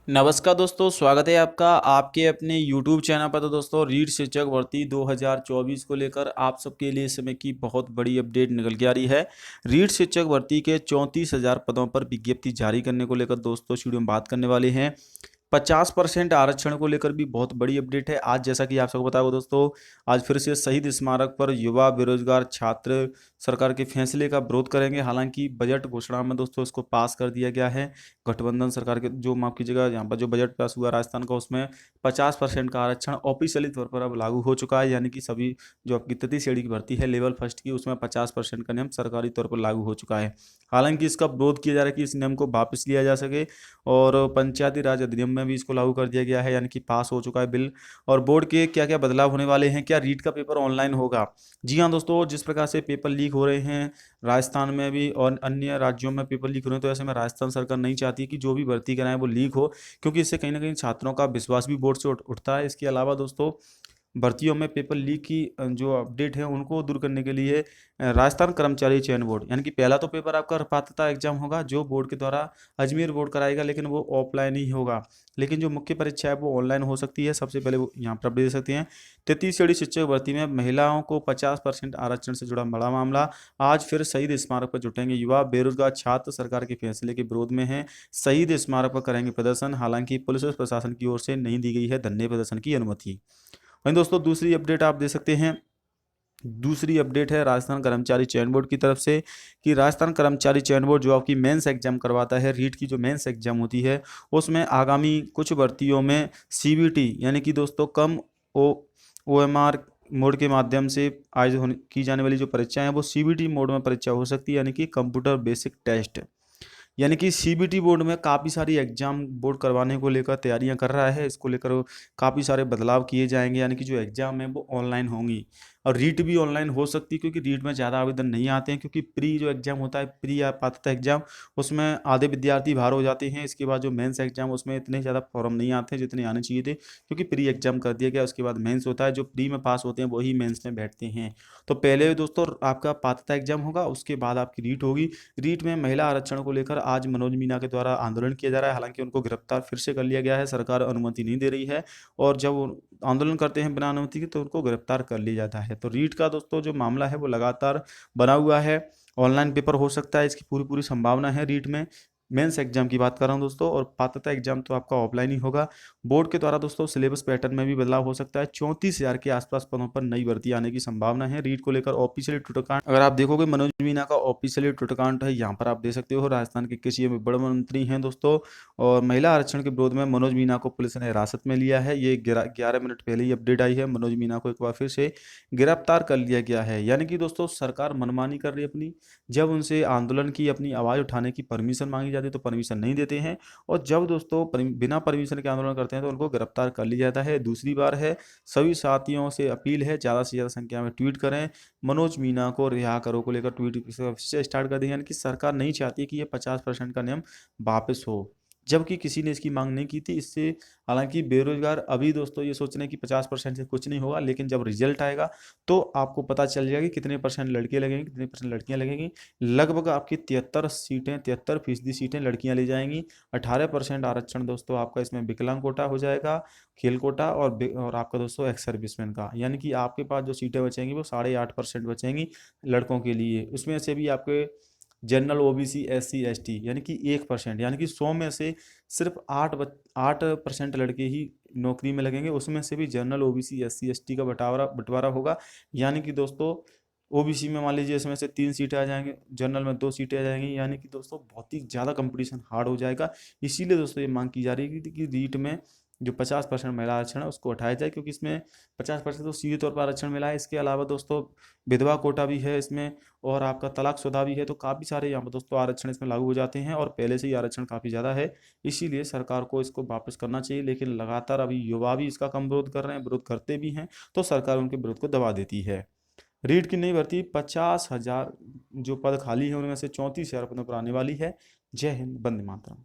नमस्कार दोस्तों, स्वागत है आपका आपके अपने YouTube चैनल पर। तो दोस्तों, रीट शिक्षक भर्ती 2024 को लेकर आप सबके लिए इस समय की बहुत बड़ी अपडेट निकल के आ रही है। रीट शिक्षक भर्ती के 34,000 पदों पर विज्ञप्ति जारी करने को लेकर दोस्तों इस वीडियो में बात करने वाले हैं। 50% आरक्षण को लेकर भी बहुत बड़ी अपडेट है। आज जैसा कि आप सबको पता होगा दोस्तों, आज फिर से शहीद स्मारक पर युवा बेरोजगार छात्र सरकार के फैसले का विरोध करेंगे। हालांकि बजट घोषणा में दोस्तों इसको पास कर दिया गया है। गठबंधन सरकार के जो माफ कीजिएगा, यहाँ पर जो बजट पास हुआ राजस्थान का, उसमें 50% का आरक्षण ऑफिशियली तौर पर अब लागू हो चुका है। यानी कि सभी जो आपकी तृतीय श्रेणी की भर्ती है लेवल फर्स्ट की, उसमें 50% का नियम सरकारी तौर पर लागू हो चुका है। हालांकि इसका विरोध किया जा रहा है कि इस नियम को वापस लिया जा सके, और पंचायती राज अधिनियम में भी इसको लागू कर दिया गया है। यानी कि पास हो चुका है बिल। और बोर्ड के क्या क्या बदलाव होने वाले हैं, क्या रीट का पेपर ऑनलाइन होगा? जी हाँ दोस्तों, जिस प्रकार से पेपर लीक हो रहे हैं राजस्थान में भी और अन्य राज्यों में पेपर लीक हो रहे हैं, तो ऐसे में राजस्थान सरकार नहीं चाहती कि जो भी भर्ती कराएं वो लीक हो, क्योंकि इससे कहीं ना कहीं छात्रों का विश्वास भी बोर्ड से उठता है। इसके अलावा दोस्तों, भर्तियों में पेपर लीक की जो अपडेट है उनको दूर करने के लिए राजस्थान कर्मचारी चयन बोर्ड, यानी कि पहला तो पेपर आपका पात्रता एग्जाम होगा जो बोर्ड के द्वारा अजमेर बोर्ड कराएगा, लेकिन वो ऑफलाइन ही होगा। लेकिन जो मुख्य परीक्षा है वो ऑनलाइन हो सकती है। सबसे पहले वो यहाँ पर अपडेट दे सकते हैं। 33 श्रेणी शिक्षक भर्ती में महिलाओं को 50% आरक्षण से जुड़ा बड़ा मामला। आज फिर शहीद स्मारक पर जुटेंगे युवा बेरोजगार छात्र, सरकार के फैसले के विरोध में है। शहीद स्मारक पर करेंगे प्रदर्शन। हालांकि पुलिस प्रशासन की ओर से नहीं दी गई है धरने प्रदर्शन की अनुमति। वहीं दोस्तों, दूसरी अपडेट आप दे सकते हैं। दूसरी अपडेट है राजस्थान कर्मचारी चयन बोर्ड की तरफ से, कि राजस्थान कर्मचारी चयन बोर्ड जो आपकी मेंस एग्जाम करवाता है, रीट की जो मेंस एग्जाम होती है, उसमें आगामी कुछ भर्तियों में सीबीटी यानी कि दोस्तों कम ओएमआर मोड के माध्यम से आज की जाने वाली जो परीक्षाएं हैं वो सीबीटी मोड में परीक्षा हो सकती है, यानी कि कंप्यूटर बेसिक टेस्ट। यानी कि सीबीटी बोर्ड में काफ़ी सारी एग्जाम बोर्ड करवाने को लेकर तैयारियां कर रहा है। इसको लेकर काफ़ी सारे बदलाव किए जाएंगे, यानी कि जो एग्जाम है वो ऑनलाइन होंगी। और रीट भी ऑनलाइन हो सकती है, क्योंकि रीट में ज़्यादा आवेदन नहीं आते हैं, क्योंकि प्री जो एग्जाम होता है, प्री या पात्रता एग्जाम, उसमें आधे विद्यार्थी बाहर हो जाते हैं। इसके बाद जो मेंस एग्जाम, उसमें इतने ज़्यादा फॉर्म नहीं आते हैं जितने आने चाहिए थे, क्योंकि प्री एग्जाम कर दिया गया। उसके बाद मेंस होता है, जो प्री में पास होते हैं वही मेंस में बैठते हैं। तो पहले दोस्तों आपका पात्रता एग्जाम होगा, उसके बाद आपकी रीट होगी। रीट में महिला आरक्षण को लेकर आज मनोज मीना के द्वारा आंदोलन किया जा रहा है। हालांकि उनको गिरफ्तार फिर से कर लिया गया है, सरकार अनुमति नहीं दे रही है, और जब वो आंदोलन करते हैं बिना अनुमति के तो उनको गिरफ्तार कर लिया जाता है। तो रीट का दोस्तों जो मामला है वो लगातार बना हुआ है। ऑनलाइन पेपर हो सकता है, इसकी पूरी पूरी संभावना है रीट में। मेंस एग्जाम की बात कर रहा हूं दोस्तों, और पात्रता एग्जाम तो आपका ऑफलाइन ही होगा। बोर्ड के द्वारा दोस्तों सिलेबस पैटर्न में भी बदलाव हो सकता है। 34,000 के आसपास पदों पर नई भर्ती आने की संभावना है। रीट को लेकर ऑफिशियली ट्विटर, अगर आप देखोगे मनोज मीना का ऑफिशियली ट्विटर अकाउंट है, यहाँ पर आप देख सकते हो। राजस्थान के कृषि एवं बड़ मंत्री हैं दोस्तों, और महिला आरक्षण के विरोध में मनोज मीना को पुलिस ने हिरासत में लिया है। ये 11 मिनट पहले ही अपडेट आई है। मनोज मीना को एक बार फिर से गिरफ्तार कर लिया गया है। यानी कि दोस्तों सरकार मनमानी कर रही है अपनी। जब उनसे आंदोलन की अपनी आवाज़ उठाने की परमिशन मांगी जाती है तो परमिशन नहीं देते हैं, और जब दोस्तों बिना परमिशन के आंदोलन करते हैं तो उनको गिरफ्तार कर लिया जाता है। दूसरी बार है, सभी साथियों से अपील है ज़्यादा से ज़्यादा संख्या में ट्वीट करें। मनोज मीना को रिहा करो को लेकर ट्वीट से स्टार्ट कर दें। यानी कि सरकार नहीं चाहती कि ये 50% का नियम वापस हो, जबकि किसी ने इसकी मांग नहीं की थी। इससे हालांकि बेरोजगार अभी दोस्तों ये सोच रहे हैं कि 50% से कुछ नहीं होगा, लेकिन जब रिजल्ट आएगा तो आपको पता चल जाएगा कि कितने परसेंट लड़के लगेंगे, कितने परसेंट लड़कियां लगेंगी। लगभग आपकी 73% सीटें लड़कियां ले जाएंगी। 18% आरक्षण दोस्तों आपका इसमें विकलांग कोटा हो जाएगा, खेल कोटा, और आपका दोस्तों एक्स सर्विसमैन का। यानी कि आपके पास जो सीटें बचेंगी वो 8.5% बचेंगी लड़कों के लिए। उसमें से भी आपके जनरल, ओबीसी, एससी, एसटी यानी कि 1%, यानी कि 100 में से सिर्फ 8% लड़के ही नौकरी में लगेंगे। उसमें से भी जनरल, ओबीसी, एससी, एसटी का बंटवारा होगा। यानी कि दोस्तों ओबीसी में मान लीजिए इसमें से 3 सीटें आ जाएंगी, जनरल में 2 सीटें आ जाएंगी। यानी कि दोस्तों बहुत ही ज़्यादा कंपटीशन हार्ड हो जाएगा। इसीलिए दोस्तों ये मांग की जा रही है कि रीट में जो 50% महिला आरक्षण है उसको हटाया जाए, क्योंकि इसमें 50% तो सीधे तौर पर आरक्षण मिला है। इसके अलावा दोस्तों विधवा कोटा भी है इसमें, और आपका तलाकशुदा भी है। तो काफ़ी सारे यहाँ पर दोस्तों आरक्षण इसमें लागू हो जाते हैं, और पहले से ही आरक्षण काफ़ी ज़्यादा है। इसीलिए सरकार को इसको वापस करना चाहिए, लेकिन लगातार अभी युवा भी इसका कम विरोध कर रहे हैं, विरोध करते भी हैं, तो सरकार उनके विरोध को दबा देती है। रीट की नई भर्ती 50,000 जो पद खाली है उनमें से 34,000 पदों पर आने वाली है। जय हिंद, वंदे मातरम।